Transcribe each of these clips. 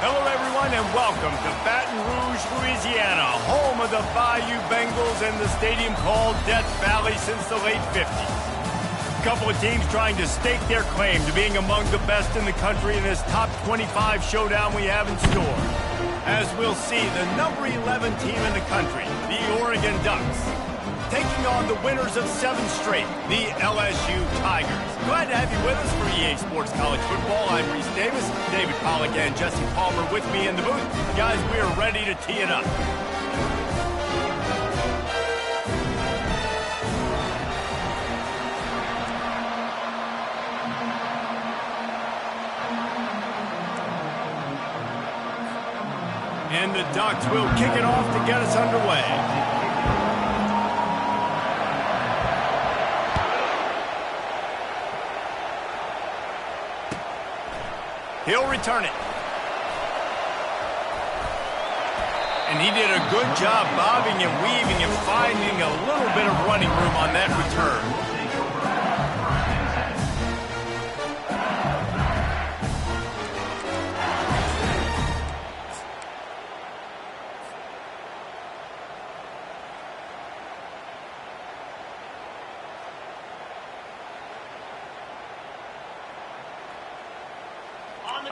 Hello, everyone, and welcome to Baton Rouge, Louisiana, home of the Bayou Bengals and the stadium called Death Valley since the late 50s. A couple of teams trying to stake their claim to being among the best in the country in this top 25 showdown we have in store. As we'll see, the number 11 team in the country, the Oregon Ducks, taking on the winners of 7 straight, the LSU Tigers. Glad to have you with us for EA Sports College Football. I'm Reese Davis, David Pollack, and Jesse Palmer with me in the booth. Guys, we are ready to tee it up. And the Ducks will kick it off to get us underway. He'll return it. And he did a good job bobbing and weaving and finding a little bit of running room on that return.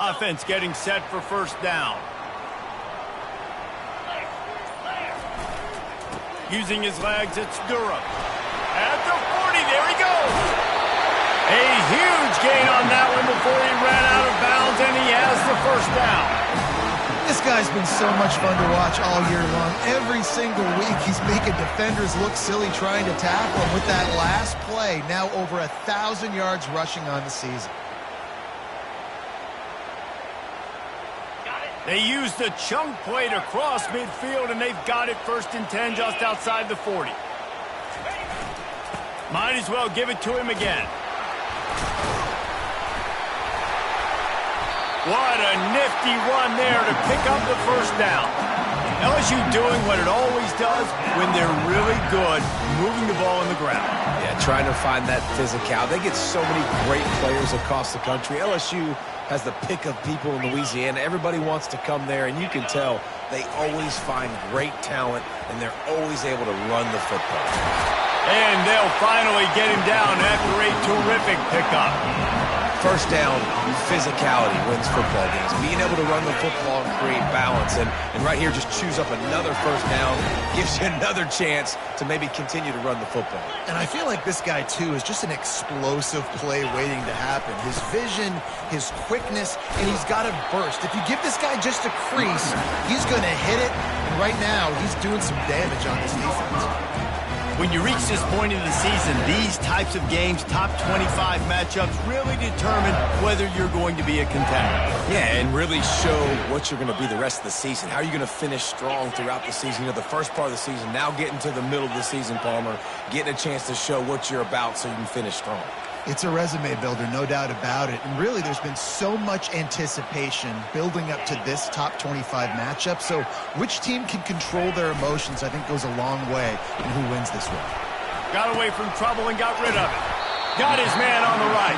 Offense getting set for first down. Using his legs, it's Durham. At the 40, there he goes. A huge gain on that one before he ran out of bounds, and he has the first down. This guy's been so much fun to watch all year long. Every single week, he's making defenders look silly trying to tackle him. With that last play, now over 1,000 yards rushing on the season. They used the chunk play to cross midfield, and they've got it 1st and 10 just outside the 40. Might as well give it to him again. What a nifty run there to pick up the first down. LSU doing what it always does when they're really good, moving the ball on the ground. Yeah, trying to find that physicality. They get so many great players across the country. LSU has the pick of people in Louisiana. Everybody wants to come there, and you can tell they always find great talent, and they're always able to run the football. And they'll finally get him down after a terrific pickup. First down, physicality wins football games. Being able to run the football and create balance. And right here, just choose up another first down, gives you another chance to maybe continue to run the football. And I feel like this guy, too, is just an explosive play waiting to happen. His vision, his quickness, and he's got a burst. If you give this guy just a crease, he's going to hit it. And right now, he's doing some damage on this defense. When you reach this point in the season, these types of games, top 25 matchups, really determine whether you're going to be a contender. Yeah, and really show what you're going to be the rest of the season. How are you going to finish strong throughout the season? You know, the first part of the season, now getting to the middle of the season, Palmer, getting a chance to show what you're about so you can finish strong. It's a resume builder, no doubt about it. And really, there's been so much anticipation building up to this top 25 matchup. So which team can control their emotions, I think, goes a long way in who wins this one. Got away from trouble and got rid of it. Got his man on the right.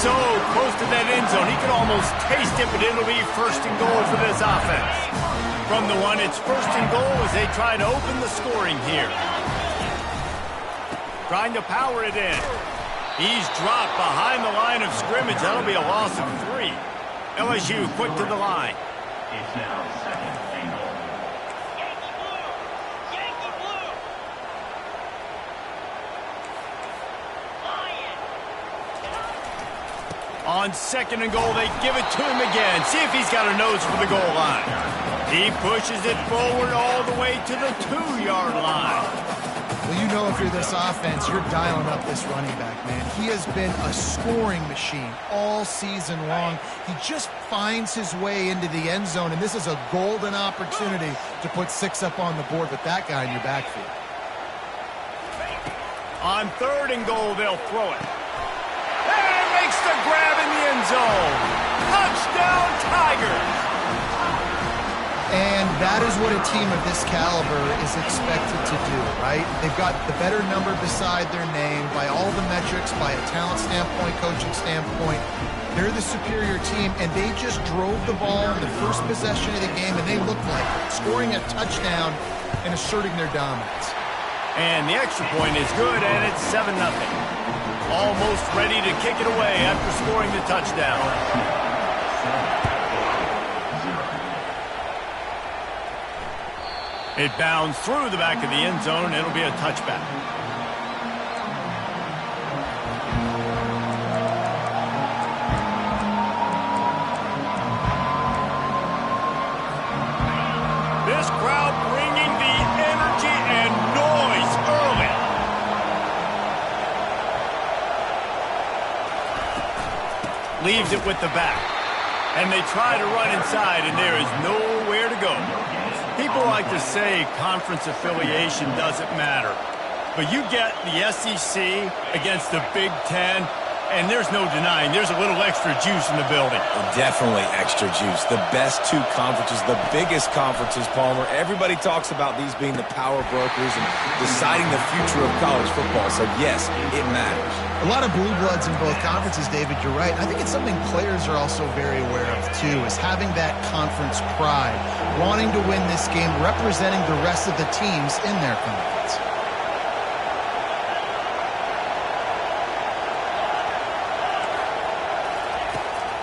So close to that end zone, he can almost taste it, but it'll be 1st and goal for this offense. From the 1, it's 1st and goal as they try to open the scoring here. Trying to power it in. He's dropped behind the line of scrimmage. That'll be a loss of 3. LSU quick to the line. It's now 2nd and goal. Yankee blue. On 2nd and goal, they give it to him again. See if he's got a nose for the goal line. He pushes it forward all the way to the 2-yard line. Well, you know if you're this offense, you're dialing up this running back, man. He has been a scoring machine all season long. He just finds his way into the end zone, and this is a golden opportunity to put 6 up on the board with that guy in your backfield. On 3rd and goal, they'll throw it. And makes the grab in the end zone. Touchdown, Tigers! And that is what a team of this caliber is expected to do, right? They've got the better number beside their name by all the metrics, by a talent standpoint, coaching standpoint. They're the superior team, and they just drove the ball in the first possession of the game, and they looked like it, scoring a touchdown and asserting their dominance. And the extra point is good, and it's 7-0. Almost ready to kick it away after scoring the touchdown. It bounds through the back of the end zone. It'll be a touchback. This crowd bringing the energy and noise early. Leaves it with the back. And they try to run inside, and there is nowhere to go. People like to say conference affiliation doesn't matter. But you get the SEC against the Big Ten, and there's no denying there's a little extra juice in the building. Definitely extra juice. The best two conferences, the biggest conferences, Palmer. Everybody talks about these being the power brokers and deciding the future of college football. So, yes, it matters. A lot of blue bloods in both conferences, David, you're right. I think it's something players are also very aware of, too, is having that conference pride, wanting to win this game, representing the rest of the teams in their conference.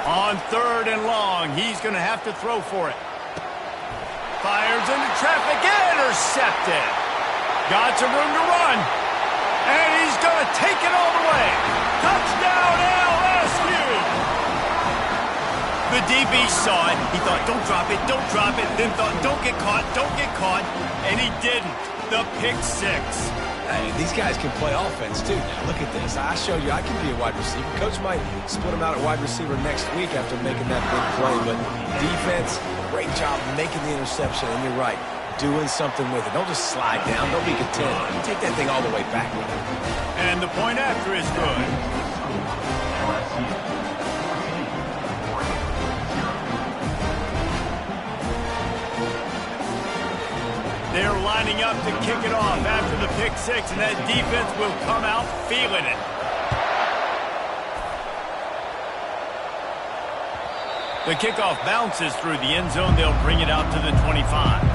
On 3rd and long, he's going to have to throw for it. Fires into traffic, intercepted. Got some room to run. And he's going to take it all the way. Touchdown, LSU! The DB saw it. He thought, don't drop it, don't drop it. Then thought, don't get caught, don't get caught. And he didn't. The pick six. Hey, these guys can play offense, too. Now, look at this. I showed you I can be a wide receiver. Coach might split him out at wide receiver next week after making that big play. But defense, great job making the interception. And you're right, doing something with it. Don't just slide down. Don't be content. You take that thing all the way back with it. And the point after is good. They're lining up to kick it off after the pick six, and that defense will come out feeling it. The kickoff bounces through the end zone. They'll bring it out to the 25.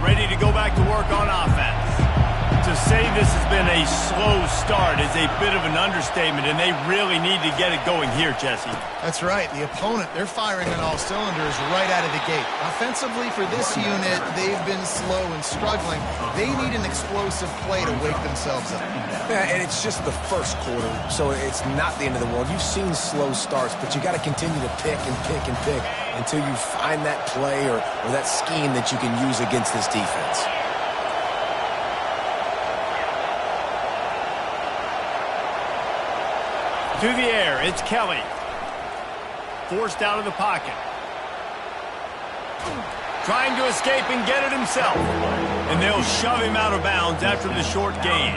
Ready to go back to work on offense. To say this has been a slow start is a bit of an understatement, and they really need to get it going here, Jesse. That's right. The opponent, they're firing on all cylinders right out of the gate. Offensively for this unit, they've been slow and struggling. They need an explosive play to wake themselves up. Yeah, and it's just the first quarter, so it's not the end of the world. You've seen slow starts, but you got to continue to pick and pick and pick until you find that play or that scheme that you can use against this defense. To the air, it's Kelly. Forced out of the pocket. Trying to escape and get it himself. And they'll shove him out of bounds after the short gain.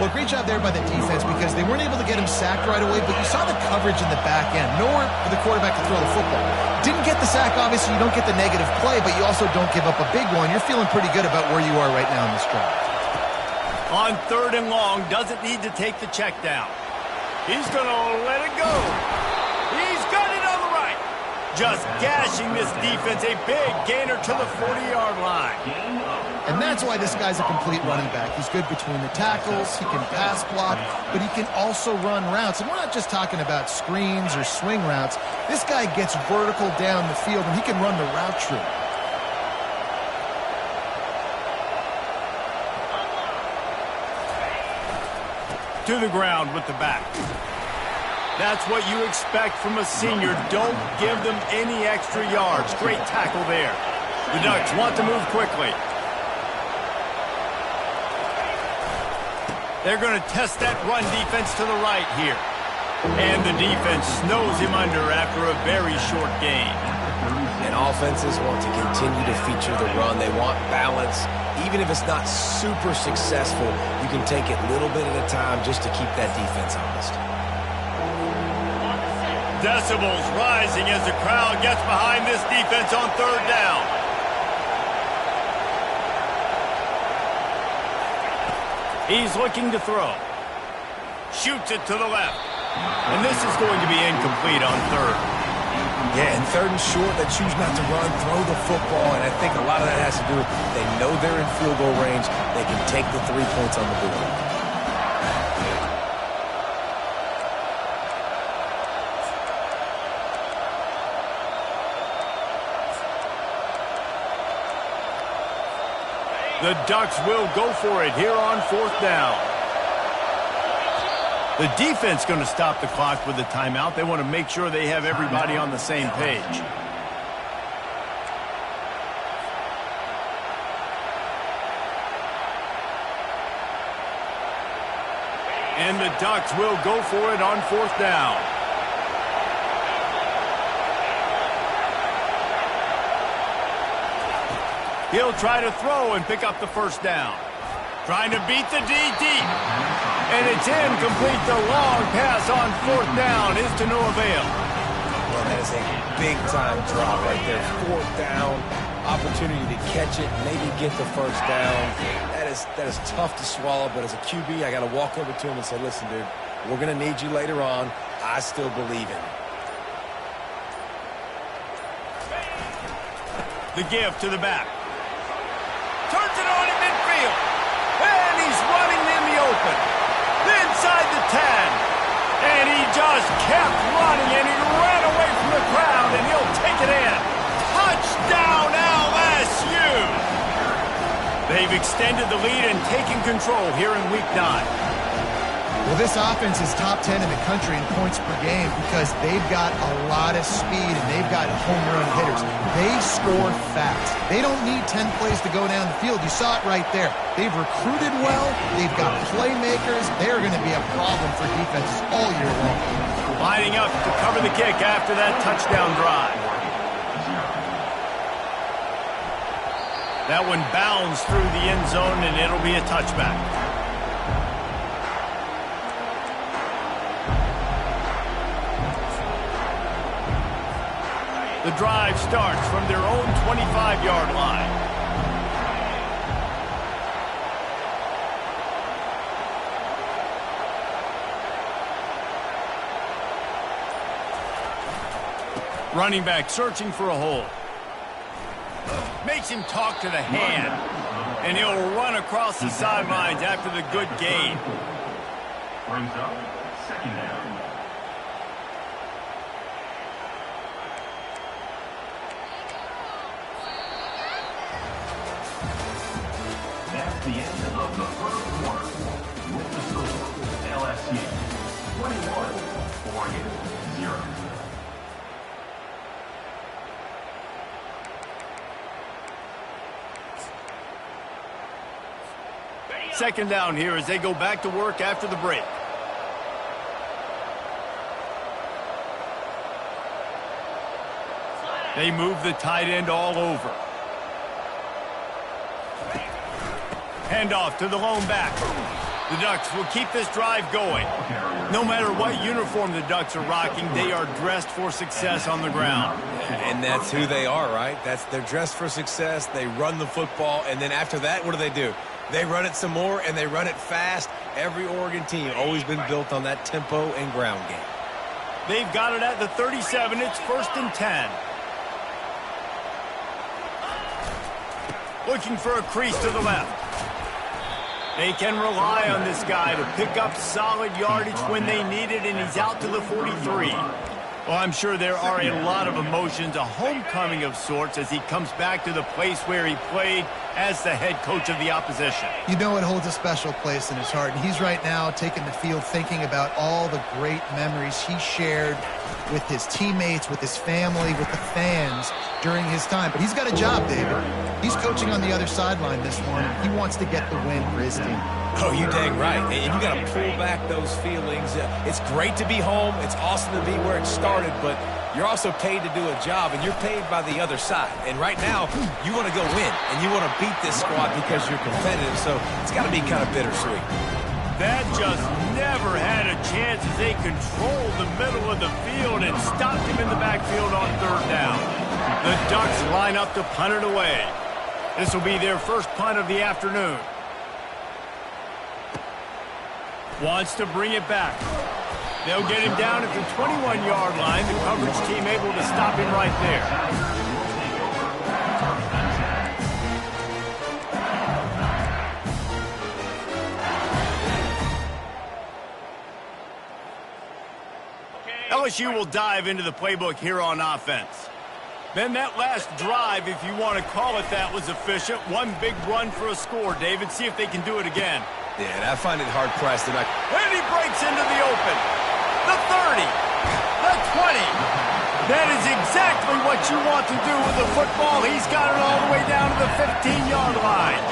Well, great job there by the defense because they weren't able to get him sacked right away, but you saw the coverage in the back end. Nowhere for the quarterback to throw the football. Didn't get the sack, obviously. You don't get the negative play, but you also don't give up a big one. You're feeling pretty good about where you are right now in this drive. On 3rd and long, doesn't need to take the check down. He's going to let it go. He's got it on the right. just gashing this defense. A big gainer to the 40-yard line. And that's why this guy's a complete running back. He's good between the tackles, he can pass block, but he can also run routes. And we're not just talking about screens or swing routes. This guy gets vertical down the field, and he can run the route tree. To the ground with the back. That's what you expect from a senior. Don't give them any extra yards. Great tackle there. The Ducks want to move quickly. They're going to test that run defense to the right here. And the defense snows him under after a very short gain. And offenses want to continue to feature the run. They want balance. Even if it's not super successful, you can take it little bit at a time just to keep that defense honest. Decibels rising as the crowd gets behind this defense on third down. He's looking to throw. Shoots it to the left. And this is going to be incomplete on third. Yeah, and third and short, they choose not to run, throw the football, and I think a lot of that has to do with they know they're in field goal range. They can take the 3 points on the board. The Ducks will go for it here on fourth down. The defense going to stop the clock with the timeout. They want to make sure they have everybody on the same page. And the Ducks will go for it on fourth down. He'll try to throw and pick up the first down. Trying to beat the D deep. And it's incomplete. The long pass on fourth down is to no avail. Well, that is a big-time drop right there. Fourth down, opportunity to catch it, maybe get the first down. That is tough to swallow, but as a QB, I got to walk over to him and say, listen, dude, we're going to need you later on. I still believe in you. The give to the back. Turns it on in midfield. And he's running in the open. Inside the 10. And he just kept running, and he ran away from the crowd, and he'll take it in. Touchdown, LSU! They've extended the lead and taken control here in Week 9. Well, this offense is top 10 in the country in points per game because they've got a lot of speed and they've got home run hitters. They score fast. They don't need 10 plays to go down the field. You saw it right there. They've recruited well. They've got playmakers. They're going to be a problem for defenses all year long. Lining up to cover the kick after that touchdown drive. That one bounds through the end zone, and it'll be a touchback. The drive starts from their own 25-yard line. Running back searching for a hole. Makes him talk to the hand. And he'll run across the sidelines after the good gain. Brings up second down. That's the end of the first quarter. With the score, LSU 21, Oregon 0. Second down here as they go back to work after the break. They move the tight end all over. Handoff to the lone back. The Ducks will keep this drive going. No matter what uniform the Ducks are rocking, they are dressed for success on the ground. And that's who they are, right? They're dressed for success. They run the football, and then after that, what do? They run it some more, and they run it fast. Every Oregon team always been built on that tempo and ground game. They've got it at the 37. It's 1st and 10. Looking for a crease to the left. They can rely on this guy to pick up solid yardage when they need it, and he's out to the 43. Well, I'm sure there are a lot of emotions, a homecoming of sorts, as he comes back to the place where he played as the head coach of the opposition. You know it holds a special place in his heart, and he's right now taking the field thinking about all the great memories he shared with his teammates, with his family, with the fans during his time. But he's got a job, David. He's coaching on the other sideline this one. He wants to get the win for his team. Oh, you dang right. And you got to pull back those feelings. It's great to be home. It's awesome to be where it started, but you're also paid to do a job, and you're paid by the other side. And right now, you want to go win, and you want to beat this squad because you're competitive, so it's got to be kind of bittersweet. That just never had a chance as they controlled the middle of the field and stopped him in the backfield on 3rd down. The Ducks line up to punt it away. This will be their first punt of the afternoon. Wants to bring it back. They'll get him down at the 21-yard line. The coverage team able to stop him right there. LSU will dive into the playbook here on offense. Then that last drive, if you want to call it that, was efficient. One big run for a score, David. See if they can do it again. Yeah, and I find it hard-pressed. And he breaks into the open. The 30. The 20. That is exactly what you want to do with the football. He's got it all the way down to the 15-yard line.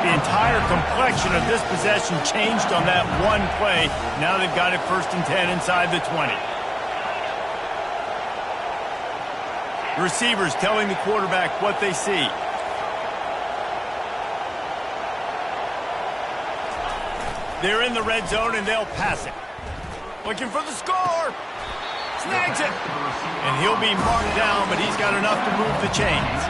The entire complexion of this possession changed on that one play. Now they've got it 1st and 10 inside the 20. Receivers telling the quarterback what they see. They're in the red zone, and they'll pass it. Looking for the score. Snags it. And he'll be marked down, but he's got enough to move the chains.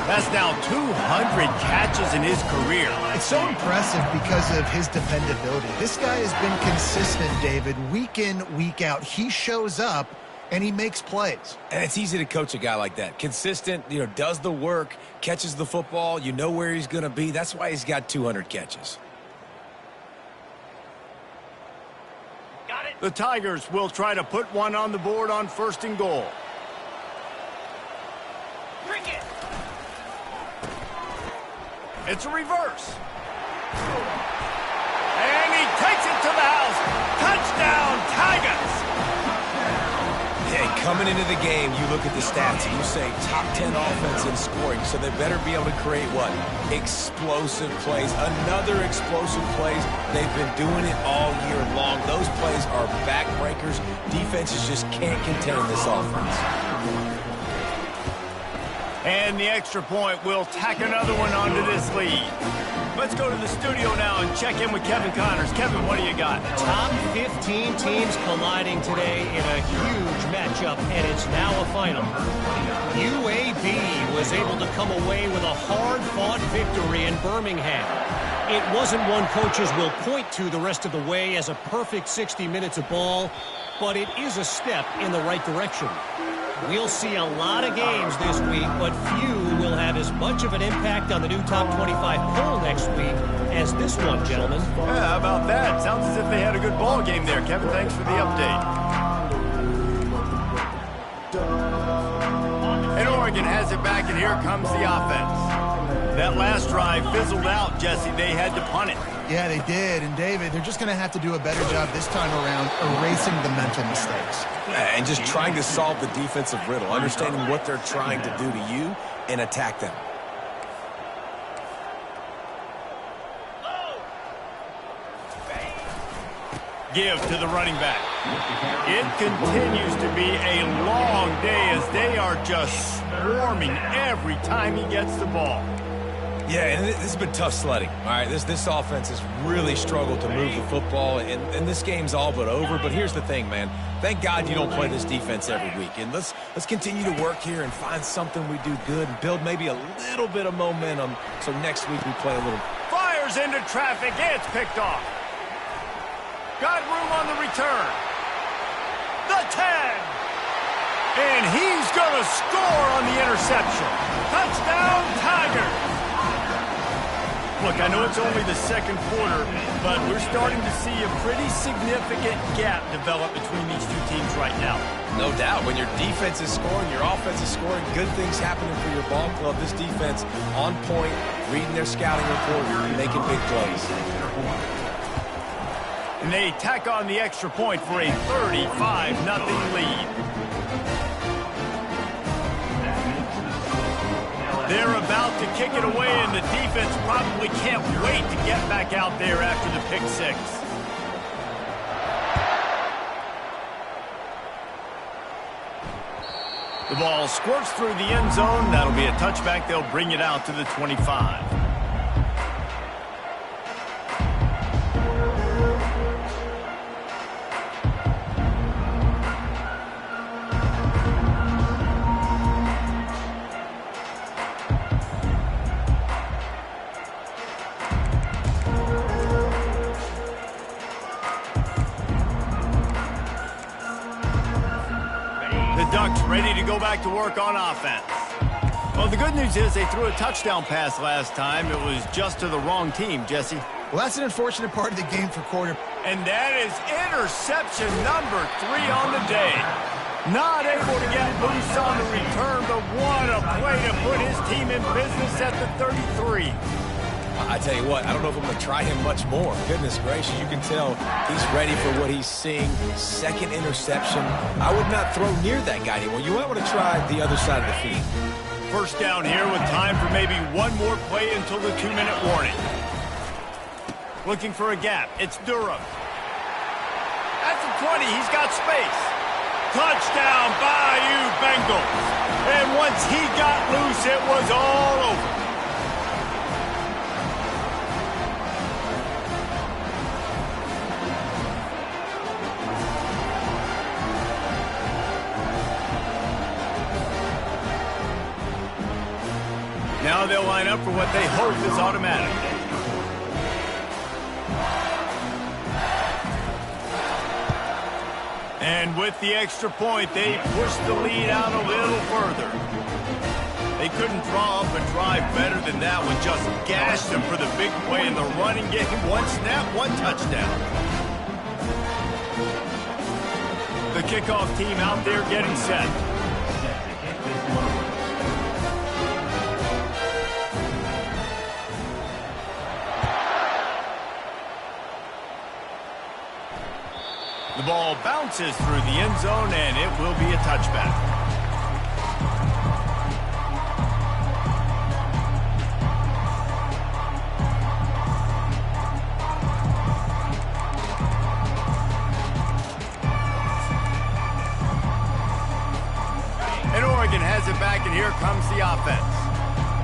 That's now 200 catches in his career. It's so impressive because of his dependability. This guy has been consistent, David, week in, week out. He shows up, and he makes plays. And it's easy to coach a guy like that. Consistent, does the work, catches the football. You know where he's going to be. That's why he's got 200 catches. The Tigers will try to put one on the board on 1st and goal. Bring it. It's a reverse. And he takes it to the house. Touchdown, Tigers. Hey, coming into the game, you look at the stats and you say top 10 offense in scoring, so they better be able to create what? Explosive plays. Another explosive plays. They've been doing it all year long. Those plays are backbreakers. Defenses just can't contain this offense. And the extra point will tack another one onto this lead. Let's go to the studio now and check in with Kevin Connors. Kevin, what do you got? Top 15 teams colliding today in a huge matchup, and it's now a final. UAB was able to come away with a hard-fought victory in Birmingham. It wasn't one coaches will point to the rest of the way as a perfect 60 minutes of ball, but it is a step in the right direction. We'll see a lot of games this week, but few will have as much of an impact on the new top 25 poll next week as this one, gentlemen. Yeah, how about that? Sounds as if they had a good ball game there. Kevin, thanks for the update. And Oregon has it back, and here comes the offense. That last drive fizzled out, Jesse. They had to punt it. Yeah, they did. And, David, they're just going to have to do a better job this time around erasing the mental mistakes. And just trying to solve the defensive riddle, understanding what they're trying to do to you and attack them. Give to the running back. It continues to be a long day as they are just swarming every time he gets the ball. Yeah, and this has been tough sledding. All right, this offense has really struggled to move the football, and this game's all but over. But here's the thing, man. Thank God you don't play this defense every week. And let's continue to work here and find something we do good and build maybe a little bit of momentum so next week we play a little. Fires into traffic. It's picked off. Got room on the return. the 10. And he's going to score on the interception. Touchdown, Tigers. Look, I know it's only the second quarter, but we're starting to see a pretty significant gap develop between these two teams right now. No doubt. When your defense is scoring, your offense is scoring, good things happening for your ball club. This defense on point, reading their scouting report, making big plays. And they tack on the extra point for a 35-0 lead. They're about to kick it away, and the defense probably can't wait to get back out there after the pick six. The ball squirts through the end zone. That'll be a touchback. They'll bring it out to the 25. Ready to go back to work on offense. Well, the good news is they threw a touchdown pass last time. It was just to the wrong team, Jesse. Well, that's an unfortunate part of the game for quarterback. And that is interception number 3 on the day. Not able to get loose on the return, but what a play to put his team in business at the 33. I tell you what, I don't know if I'm going to try him much more. Goodness gracious, you can tell he's ready for what he's seeing. Second interception. I would not throw near that guy anymore. You might want to try the other side of the field. First down here with time for maybe one more play until the 2-minute warning. Looking for a gap. It's Durham. At the 20, he's got space. Touchdown, Bayou Bengals. And once he got loose, it was all over. Now they'll line up for what they hope is automatic. And with the extra point, they push the lead out a little further. They couldn't draw up a drive better than that one. Just gashed them for the big play in the running game. One snap, one touchdown. The kickoff team out there getting set. The ball bounces through the end zone, and it will be a touchback. And Oregon has it back, and here comes the offense.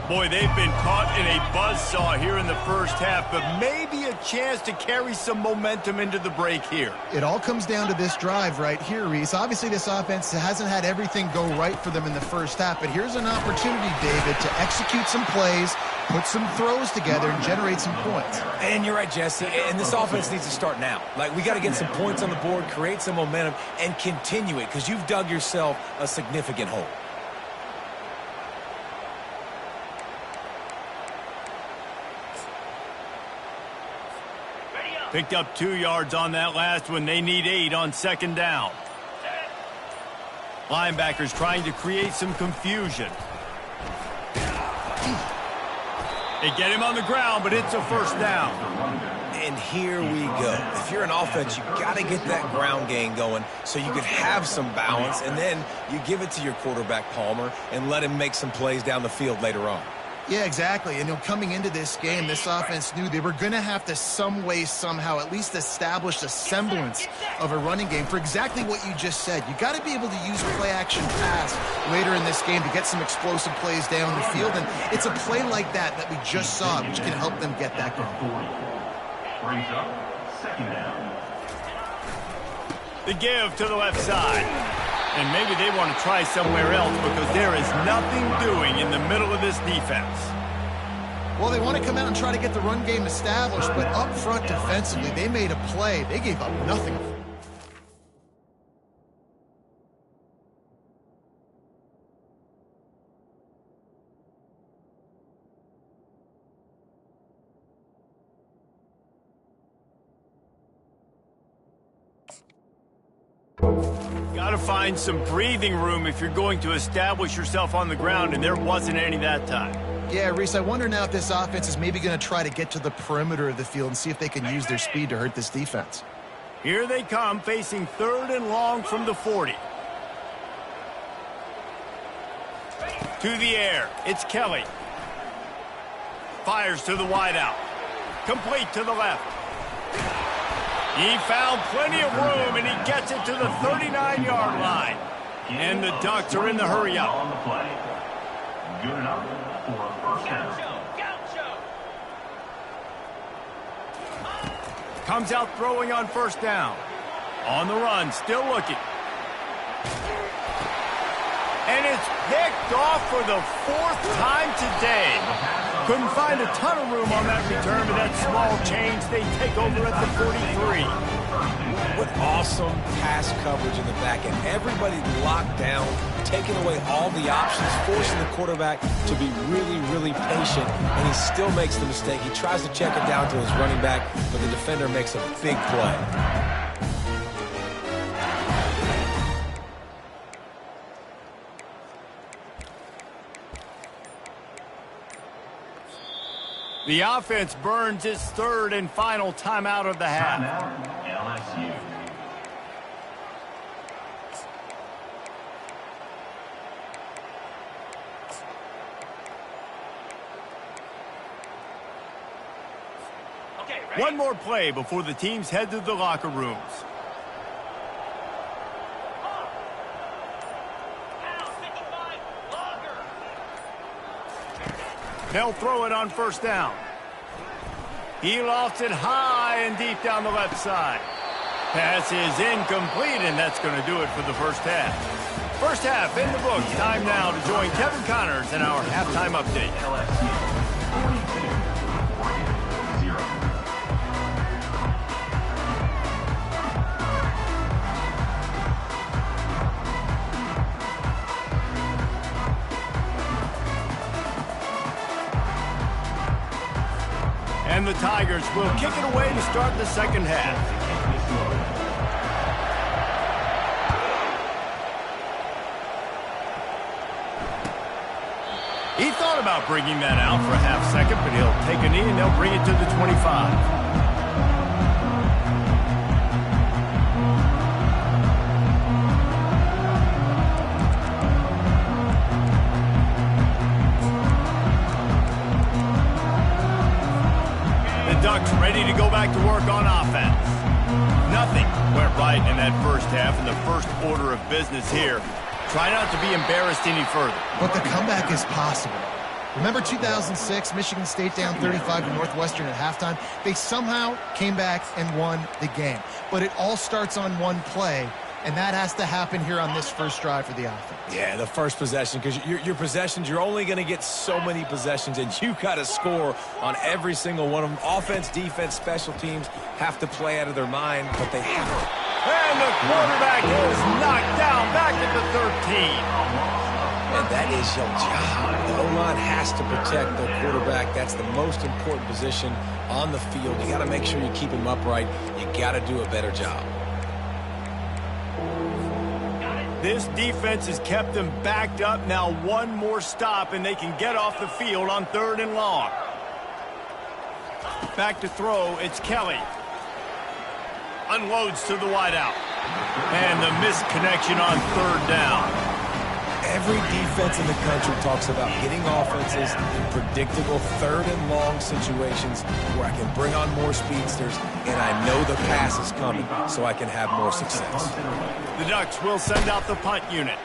Boy, they've been caught in a buzzsaw here in the first half, but maybe a chance to carry some momentum into the break here. It all comes down to this drive right here, Reese. Obviously, this offense hasn't had everything go right for them in the first half, but here's an opportunity, David, to execute some plays, put some throws together, and generate some points. And you're right, Jesse, and this offense needs to start now. Like, we got to get some points on the board, create some momentum, and continue it, because you've dug yourself a significant hole. Picked up 2 yards on that last one. They need 8 on second down. Linebackers trying to create some confusion. They get him on the ground, but it's a first down. And here we go. If you're an offense, you got to get that ground game going so you can have some balance, and then you give it to your quarterback, Palmer, and let him make some plays down the field later on. Yeah, exactly. And coming into this game, this offense knew they were going to have to some way, somehow, at least establish a semblance of a running game for exactly what you just said. You got to be able to use play-action pass later in this game to get some explosive plays down the field. And it's a play like that we just saw, which can help them get that going. Brings up second down. The give to the left side. And maybe they want to try somewhere else because there is nothing doing in the middle of this defense. Well, they want to come out and try to get the run game established, but up front defensively, they made a play. They gave up nothing. to find some breathing room if you're going to establish yourself on the ground, and there wasn't any that time. Yeah, Reese, I wonder now if this offense is maybe going to try to get to the perimeter of the field and see if they can use their speed to hurt this defense. Here they come, facing 3rd and long from the 40. To the air, it's Kelly. Fires to the wideout. Complete to the left. He found plenty of room, and he gets it to the 39-yard line. And the Ducks are in the hurry-up. On the play. Good enough for a first down. Comes out throwing on 1st down. On the run, still looking. And it's picked off for the 4th time today. Couldn't find a ton of room on that return, but that small change, they take over at the 43. What awesome pass coverage in the back end. Everybody locked down, taking away all the options, forcing the quarterback to be really, really patient, and he still makes the mistake. He tries to check it down to his running back, but the defender makes a big play. The offense burns its 3rd and final timeout of the half. Timeout, LSU. One more play before the teams head to the locker rooms. They'll throw it on 1st down. He lofts it high and deep down the left side. Pass is incomplete, and that's going to do it for the first half. First half in the books. Time now to join Kevin Connors in our halftime update. LSU 42-0. And the Tigers will kick it away to start the second half. He thought about bringing that out for a half second, but he'll take a knee and they'll bring it to the 25. Ducks ready to go back to work on offense. Nothing went right in that first half, and the first order of business here. Try not to be embarrassed any further. But the comeback is possible. Remember 2006, Michigan State down 35 to Northwestern at halftime? They somehow came back and won the game. But it all starts on one play, and that has to happen here on this first drive for the offense. Yeah, the first possession, because your possessions, you're only going to get so many possessions, and you got to score on every single one of them. Offense, defense, special teams have to play out of their mind, but they have to. And the quarterback is knocked down back at the 13. And that is your job. The O-line has to protect the quarterback. That's the most important position on the field. You got to make sure you keep him upright. You got to do a better job. This defense has kept them backed up. Now one more stop, and they can get off the field on 3rd and long. Back to throw, it's Kelly. Unloads to the wideout. And the missed connection on 3rd down. Every defense in the country talks about getting offenses in predictable 3rd and long situations where I can bring on more speedsters and I know the pass is coming so I can have more success. The Ducks will send out the punt unit.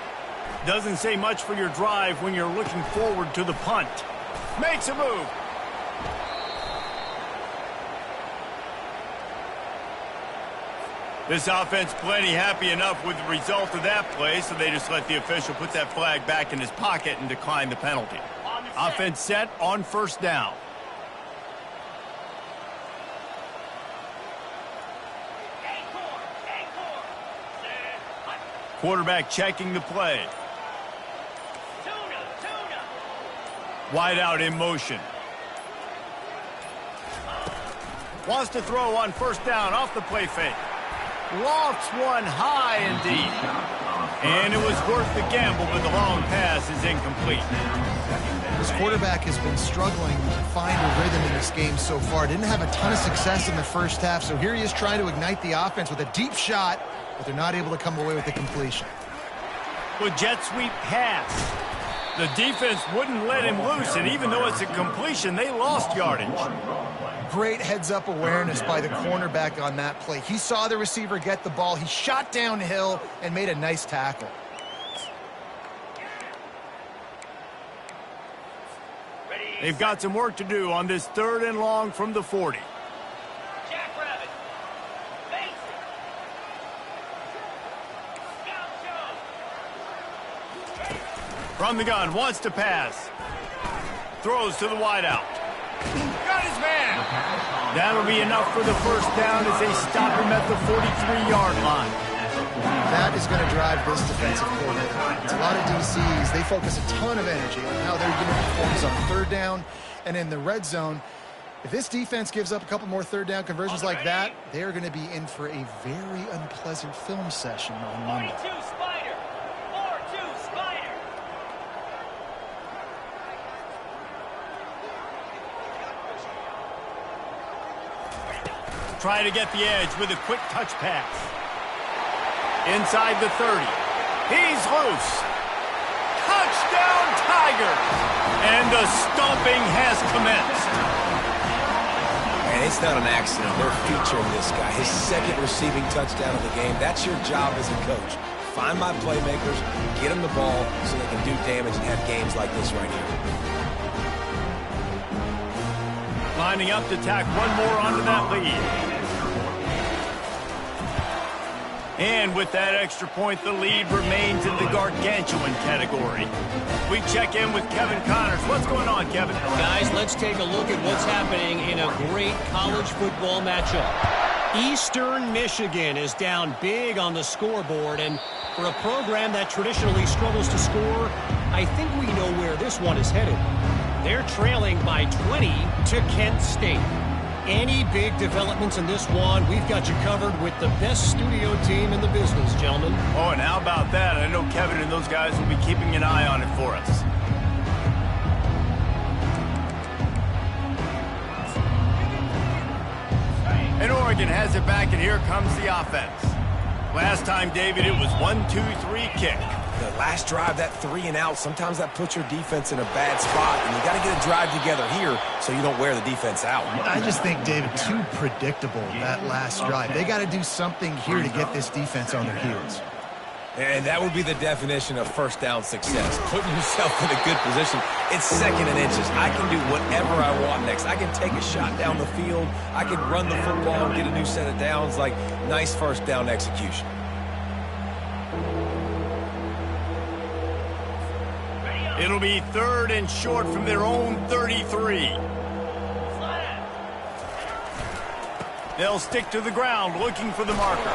Doesn't say much for your drive when you're looking forward to the punt. Makes a move. This offense plenty happy enough with the result of that play, so they just let the official put that flag back in his pocket and decline the penalty. Offense set on 1st down. Quarterback checking the play. Wide out in motion. Wants to throw on 1st down off the play fake. Lofts one high and deep. And it was worth the gamble, but the long pass is incomplete. This quarterback has been struggling to find a rhythm in this game so far. Didn't have a ton of success in the first half, so here he is trying to ignite the offense with a deep shot, but they're not able to come away with the completion. With jet sweep pass. The defense wouldn't let him loose, and even though it's a completion, they lost yardage. Great heads-up awareness by the cornerback on that play. He saw the receiver get the ball. He shot downhill and made a nice tackle. They've got some work to do on this 3rd and long from the 40. Jackrabbit. From the gun, wants to pass. Throws to the wideout. Got his man. That'll be enough for the first down as they stop him at the 43-yard line. That is going to drive this defensive coordinator. It's a lot of DCs. They focus a ton of energy on how they're going to perform on 3rd down and in the red zone. If this defense gives up a couple more 3rd down conversions like that, they are going to be in for a very unpleasant film session on Monday. 42 Spider. 4-2 Spider. Try to get the edge with a quick touch pass. Inside the 30. He's loose. Touchdown, Tigers! And the stomping has commenced. And it's not an accident. They're featuring this guy. His 2nd receiving touchdown of the game. That's your job as a coach. Find my playmakers, get them the ball so they can do damage and have games like this right here. Lining up to tack one more onto that lead. And with that extra point, the lead remains in the gargantuan category. We check in with Kevin Connors. What's going on, Kevin? Guys, let's take a look at what's happening in a great college football matchup. Eastern Michigan is down big on the scoreboard, and for a program that traditionally struggles to score, I think we know where this one is headed. They're trailing by 20 to Kent State. Any big developments in this one, we've got you covered with the best studio team in the business, gentlemen. Oh, and how about that? I know Kevin and those guys will be keeping an eye on it for us. And Oregon has it back, and here comes the offense. Last time, David, it was 1-2-3 kick. The last drive, that 3 and out, sometimes that puts your defense in a bad spot, and you got to get a drive together here so you don't wear the defense out. I just think, David, too predictable, that last drive. They got to do something here to get this defense on their heels. And that would be the definition of first down success, putting yourself in a good position. It's 2nd and inches. I can do whatever I want next. I can take a shot down the field. I can run the football and get a new set of downs. Like, nice first down execution. It'll be 3rd and short from their own 33. They'll stick to the ground looking for the marker.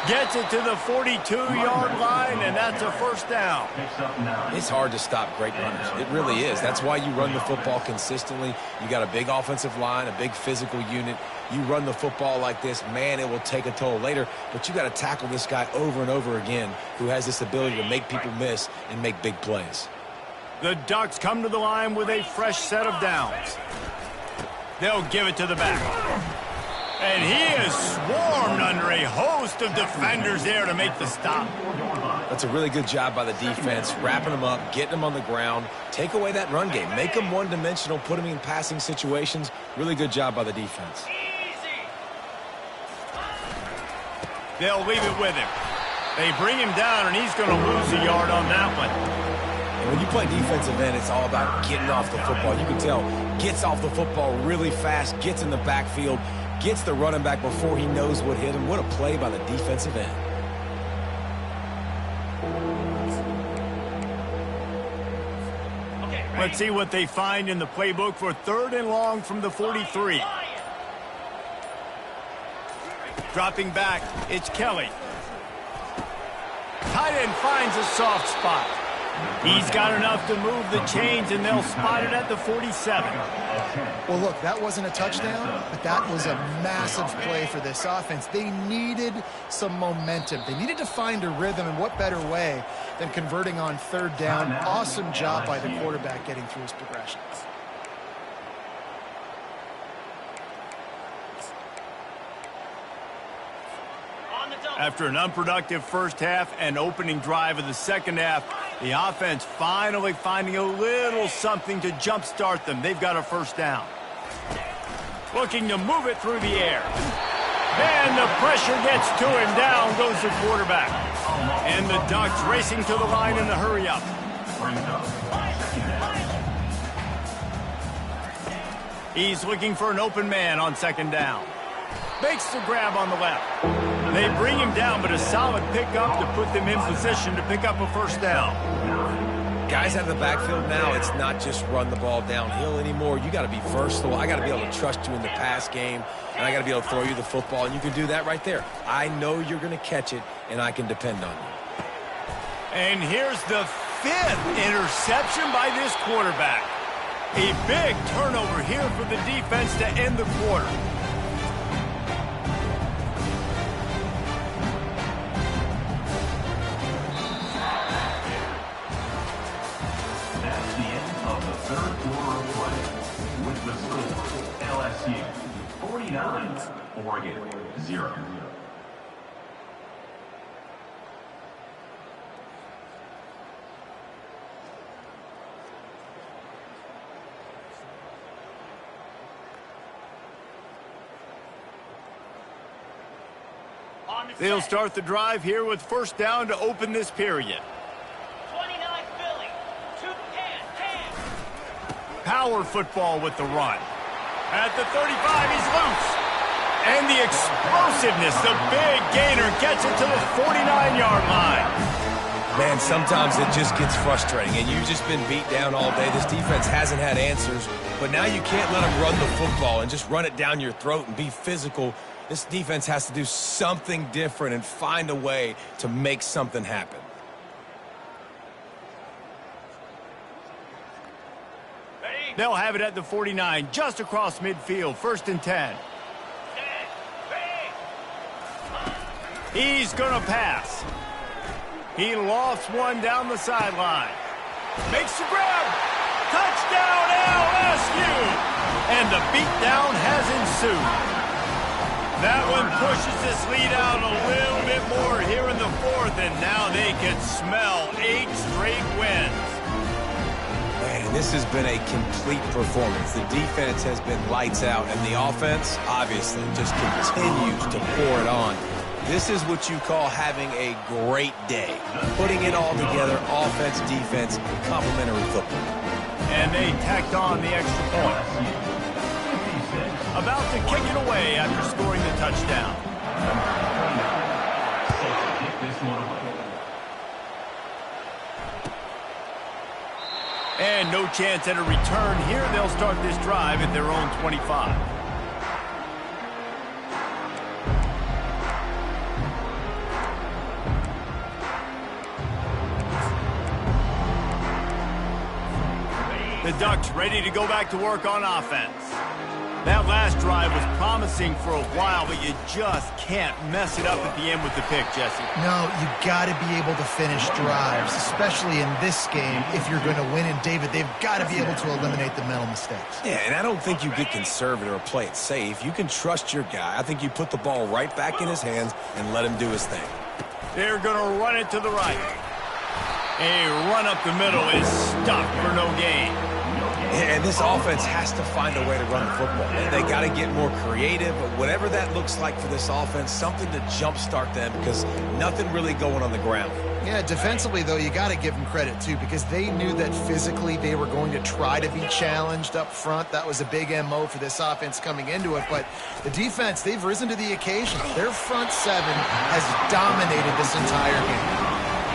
Gets it to the 42-yard line, and that's a first down. It's hard to stop great runners. It really is. That's why you run the football consistently. You got a big offensive line, a big physical unit. You run the football like this, man, it will take a toll later. But you got to tackle this guy over and over again who has this ability to make people miss and make big plays. The Ducks come to the line with a fresh set of downs. They'll give it to the back. And he is swarmed under a host of defenders there to make the stop. That's a really good job by the defense, wrapping them up, getting them on the ground, take away that run game, make them one-dimensional, put them in passing situations. Really good job by the defense. They'll leave it with him. They bring him down, and he's going to lose a yard on that one. And when you play defensive end, it's all about getting off the football. You can tell, gets off the football really fast, gets in the backfield, gets the running back before he knows what hit him. What a play by the defensive end. Let's see what they find in the playbook for 3rd and long from the 43. Dropping back, it's Kelly. Tight end finds a soft spot. He's got enough to move the chains, and they'll spot it at the 47. Well, look, that wasn't a touchdown, but that was a massive play for this offense. They needed some momentum. They needed to find a rhythm, and what better way than converting on third down. Awesome job by the quarterback getting through his progressions. After an unproductive first half and opening drive of the second half, the offense finally finding a little something to jumpstart them. They've got a first down. Looking to move it through the air. And the pressure gets to him. Down goes the quarterback. And the Ducks racing to the line in the hurry-up. He's looking for an open man on second down. Makes the grab on the left. They bring him down, but a solid pickup to put them in position to pick up a first down. Guys out of the backfield now, it's not just run the ball downhill anymore. You got to be versatile. I got to be able to trust you in the pass game, and I got to be able to throw you the football, and you can do that right there. I know you're going to catch it, and I can depend on you. And here's the 5th interception by this quarterback. A big turnover here for the defense to end the quarter. Third quarter of play with the score LSU 49, Oregon 0. They'll start the drive here with first down to open this period. Power football with the run. At the 35, he's loose. And the explosiveness, the big gainer gets it to the 49-yard line. Man, sometimes it just gets frustrating, and you've just been beat down all day. This defense hasn't had answers, but now you can't let them run the football and just run it down your throat and be physical. This defense has to do something different and find a way to make something happen. They'll have it at the 49, just across midfield, 1st and 10. He's going to pass. He lofts one down the sideline. Makes the grab. Touchdown, LSU! And the beatdown has ensued. That one pushes this lead out a little bit more here in the 4th, and now they can smell 8 straight wins. Man, this has been a complete performance. The defense has been lights out, and the offense, obviously, just continues to pour it on. This is what you call having a great day. Putting it all together, offense, defense, complementary football. And they tacked on the extra point. About to kick it away after scoring the touchdown. And no chance at a return here. They'll start this drive at their own 25. The Ducks ready to go back to work on offense. That last drive was promising for a while, but you just can't mess it up at the end with the pick, Jesse. No, you got to be able to finish drives, especially in this game if you're going to win. And, David, they've got to be able to eliminate the mental mistakes. Yeah, and I don't think you get conservative or play it safe. You can trust your guy. I think you put the ball right back in his hands and let him do his thing. They're going to run it to the right. A run up the middle is stuffed for no gain. And this offense has to find a way to run the football. They got to get more creative, but whatever that looks like for this offense, something to jumpstart them because nothing really going on the ground. Yeah, defensively, though, you got to give them credit, too, because they knew that physically they were going to try to be challenged up front. That was a big MO for this offense coming into it. But the defense, they've risen to the occasion. Their front seven has dominated this entire game.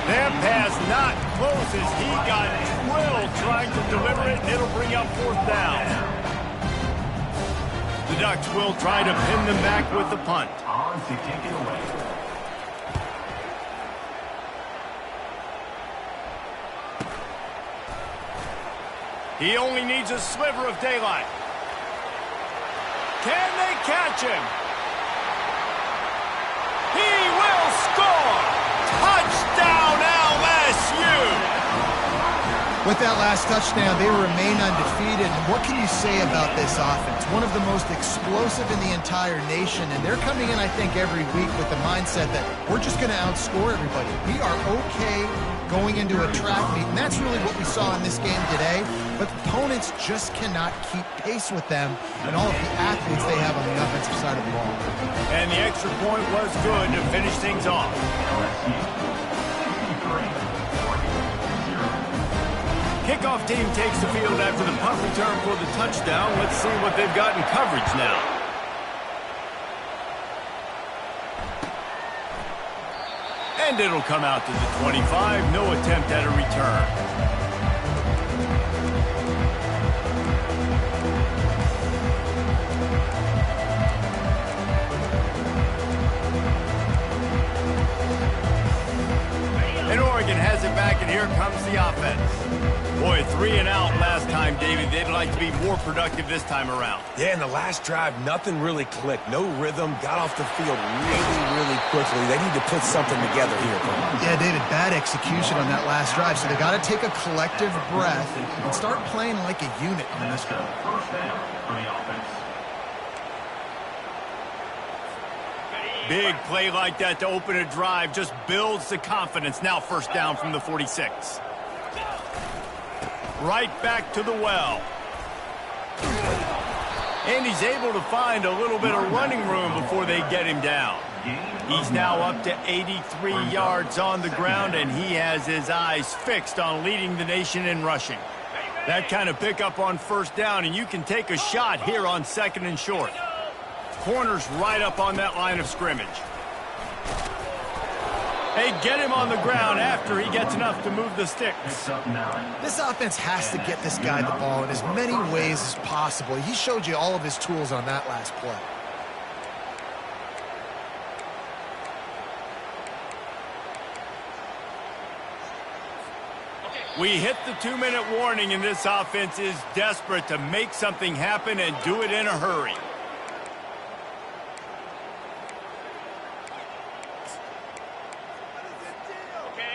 That pass not close as he got drilled trying to deliver it. It'll bring up 4th down. The Ducks will try to pin them back with the punt. On to kick it away. He only needs a sliver of daylight. Can they catch him? He will score! Touchdown LSU! With that last touchdown, they remain undefeated. And what can you say about this offense? One of the most explosive in the entire nation, and they're coming in, I think, every week with the mindset that we're just going to outscore everybody. We are okay going into a track meet, and that's really what we saw in this game today. But opponents just cannot keep pace with them and all of the athletes they have on the offensive side of the ball. And the extra point was good to finish things off. Kickoff team takes the field after the punt return for the touchdown. Let's see what they've got in coverage now. And it'll come out to the 25. No attempt at a return. And Oregon has it back, and here comes the offense. Boy, 3 and out last time, David. They'd like to be more productive this time around. Yeah, in the last drive, nothing really clicked. No rhythm. Got off the field really quickly. They need to put something together here, bro. Yeah, David, bad execution on that last drive. So they got to take a collective breath and start playing like a unit on this one. First down for the offense. Big play like that to open a drive just builds the confidence. Now first down from the 46. Right back to the well. And he's able to find a little bit of running room before they get him down. He's now up to 83 yards on the ground, and he has his eyes fixed on leading the nation in rushing. That kind of pickup on first down, and you can take a shot here on 2nd and short. Corners right up on that line of scrimmage. They get him on the ground after he gets enough to move the sticks. This offense has to get this guy the ball in as many ways as possible. He showed you all of his tools on that last play. We hit the 2-minute warning, and this offense is desperate to make something happen and do it in a hurry.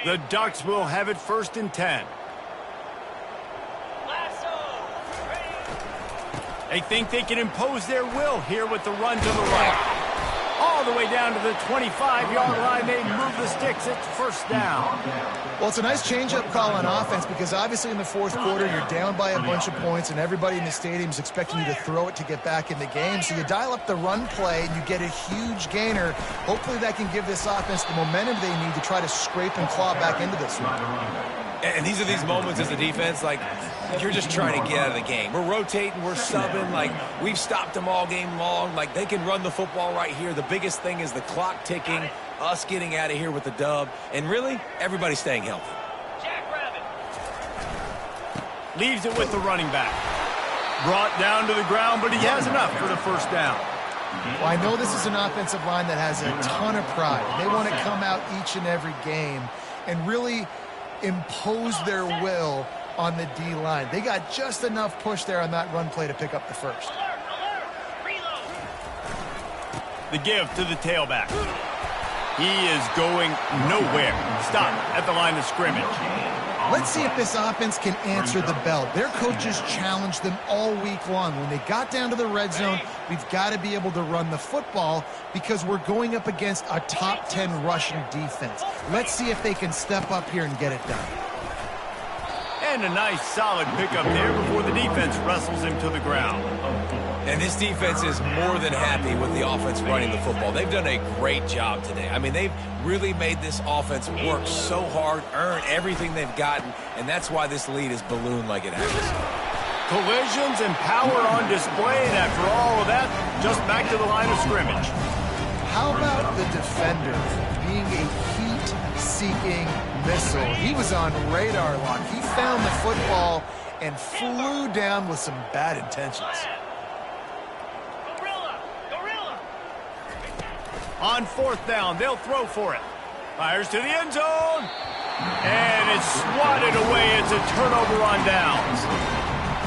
The Ducks will have it 1st and 10. They think they can impose their will here with the run to the right. All the way down to the 25-yard line. They move the sticks. It's first down. Well, it's a nice change-up call on offense because obviously in the fourth quarter you're down by a bunch of points and everybody in the stadium is expecting you to throw it to get back in the game. So you dial up the run play and you get a huge gainer. Hopefully that can give this offense the momentum they need to try to scrape and claw back into this one. And these are these moments as a defense, like, you're just trying to get out of the game. We're rotating, we're subbing, like, we've stopped them all game long. Like, they can run the football right here. The biggest thing is the clock ticking, us getting out of here with the dub, and really, everybody staying healthy. Leaves it with the running back. Brought down to the ground, but he has enough for the first down. Well, I know this is an offensive line that has a ton of pride. They want to come out each and every game and really impose their will on the D-line. They got just enough push there on that run play to pick up the first. The give to the tailback. He is going nowhere. Stop at the line of scrimmage. Let's see if this offense can answer the bell. Their coaches challenged them all week long. When they got down to the red zone, we've got to be able to run the football because we're going up against a top 10 rushing defense. Let's see if they can step up here and get it done. And a nice solid pickup there before the defense wrestles him to the ground. And this defense is more than happy with the offense running the football. They've done a great job today. I mean, they've really made this offense work so hard, earn everything they've gotten, and that's why this lead is ballooned like it has. Collisions and power on display, and after all of that, just back to the line of scrimmage. How about the defender being a heat-seeking missile? He was on radar lock. He found the football and flew down with some bad intentions. On fourth down, they'll throw for it. Fires to the end zone. And it's swatted away. It's a turnover on downs.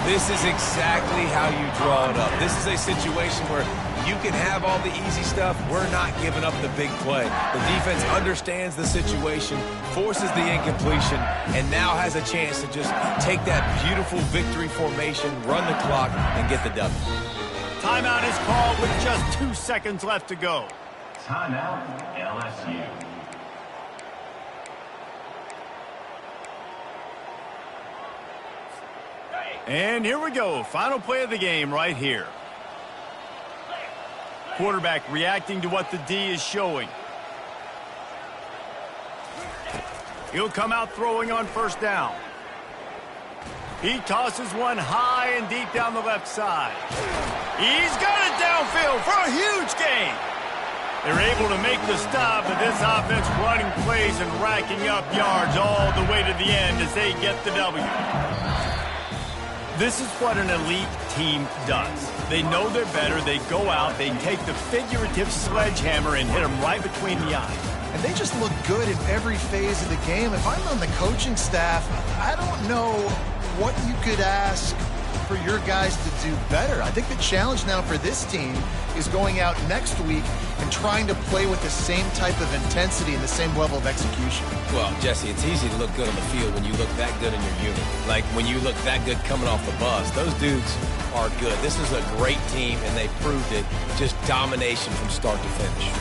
This is exactly how you draw it up. This is a situation where you can have all the easy stuff. We're not giving up the big play. The defense understands the situation, forces the incompletion, and now has a chance to just take that beautiful victory formation, run the clock, and get the W. Timeout is called with just 2 seconds left to go. Timeout, LSU. And here we go. Final play of the game right here. Quarterback reacting to what the D is showing. He'll come out throwing on first down. He tosses one high and deep down the left side. He's got it downfield for a huge gain. They're able to make the stop, but this offense running plays and racking up yards all the way to the end as they get the W. This is what an elite team does. They know they're better. They go out. They take the figurative sledgehammer and hit them right between the eyes. And they just look good in every phase of the game. If I'm on the coaching staff, I don't know what you could ask for your guys to do better. I think the challenge now for this team is going out next week and trying to play with the same type of intensity and the same level of execution. Well, Jesse, it's easy to look good on the field when you look that good in your unit. Like when you look that good coming off the bus. Those dudes are good. This is a great team, and they proved it. Just domination from start to finish.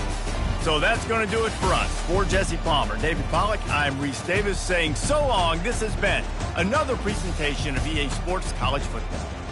So that's going to do it for us. For Jesse Palmer, David Pollack, I'm Reese Davis saying so long. This has been another presentation of EA Sports College Football.